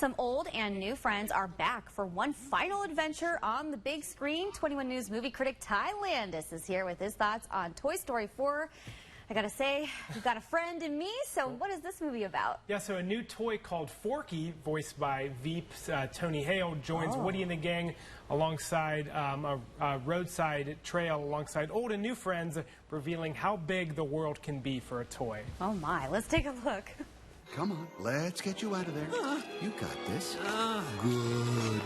Some old and new friends are back for one final adventure on the big screen. 21 News movie critic Ty Landis is here with his thoughts on Toy Story 4. I gotta say, you've got a friend in me, so what is this movie about? Yeah, so a new toy called Forky, voiced by Veep's Tony Hale, joins Woody and the gang alongside a roadside trail alongside old and new friends, revealing how big the world can be for a toy. Oh my, let's take a look. Come on, let's get you out of there. You got this.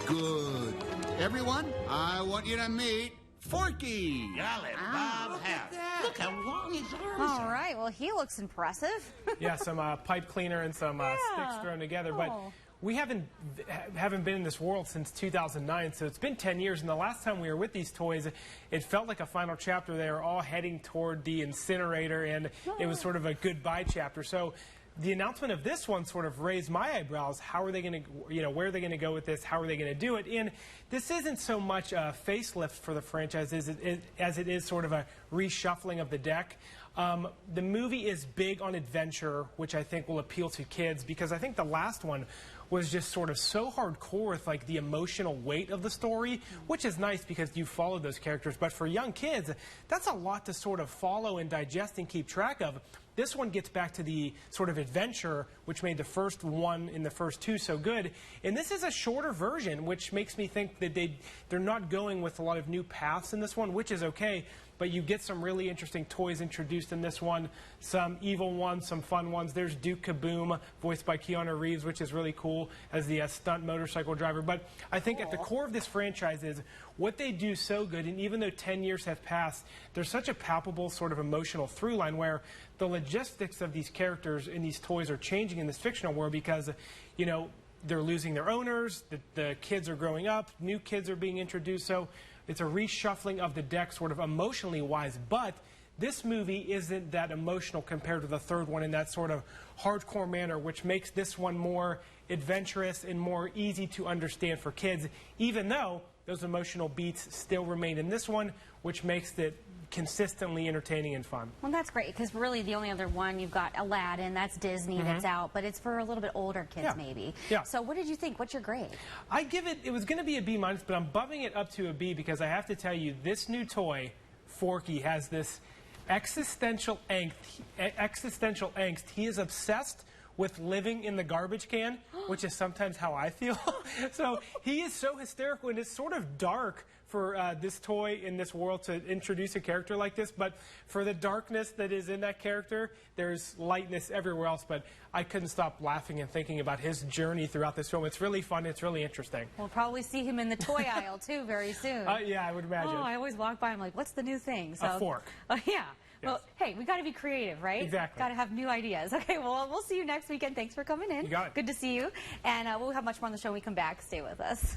Good. Everyone, I want you to meet Forky. Golly, Bob House. Look how long his arms All are. right, well, he looks impressive. Yeah, some pipe cleaner and some sticks thrown together. But we haven't been in this world since 2009, so it's been 10 years. And the last time we were with these toys, it felt like a final chapter. They were all heading toward the incinerator, and it was sort of a goodbye chapter. So the announcement of this one sort of raised my eyebrows. How are they going to, where are they going to go with this? How are they going to do it? And this isn't so much a facelift for the franchise as it is sort of a reshuffling of the deck. The movie is big on adventure, which I think will appeal to kids, because I think the last one was just sort of so hardcore with like the emotional weight of the story, which is nice because you followed those characters. But for young kids, that's a lot to sort of follow and digest and keep track of. This one gets back to the sort of adventure, which made the first one and the first two so good. And this is a shorter version, which makes me think that they're not going with a lot of new paths in this one, which is okay. But you get some really interesting toys introduced in this one, some evil ones, some fun ones. There's Duke Kaboom, voiced by Keanu Reeves, which is really cool as the stunt motorcycle driver. But I think at the core of this franchise is what they do so good, and even though 10 years have passed, there's such a palpable sort of emotional through line where the logistics of these characters and these toys are changing in this fictional world because, they're losing their owners, the kids are growing up, new kids are being introduced, so it's a reshuffling of the deck sort of emotionally wise, but this movie isn't that emotional compared to the third one in that sort of hardcore manner, which makes this one more adventurous and more easy to understand for kids, even though those emotional beats still remain in this one, which makes it consistently entertaining and fun. Well, that's great, because really the only other one, you've got Aladdin, that's Disney, that's out, but it's for a little bit older kids maybe. Yeah. So what did you think? What's your grade? I give it was going to be a B-, but I'm bumping it up to a B because I have to tell you, this new toy, Forky, has this existential angst. He is obsessed with living in the garbage can, which is sometimes how I feel. So he is so hysterical, and it's sort of dark for this toy in this world to introduce a character like this. But for the darkness that is in that character, there's lightness everywhere else. But I couldn't stop laughing and thinking about his journey throughout this film. It's really fun. It's really interesting. We'll probably see him in the toy aisle, too, very soon. Yeah, I would imagine. Oh, I always walk by, I'm like, what's the new thing? So, a fork. Yeah. Well, hey, we got to be creative, right? Exactly. Got to have new ideas. Okay, well, we'll see you next weekend. Thanks for coming in. You got it. Good to see you. And we'll have much more on the show when we come back. Stay with us.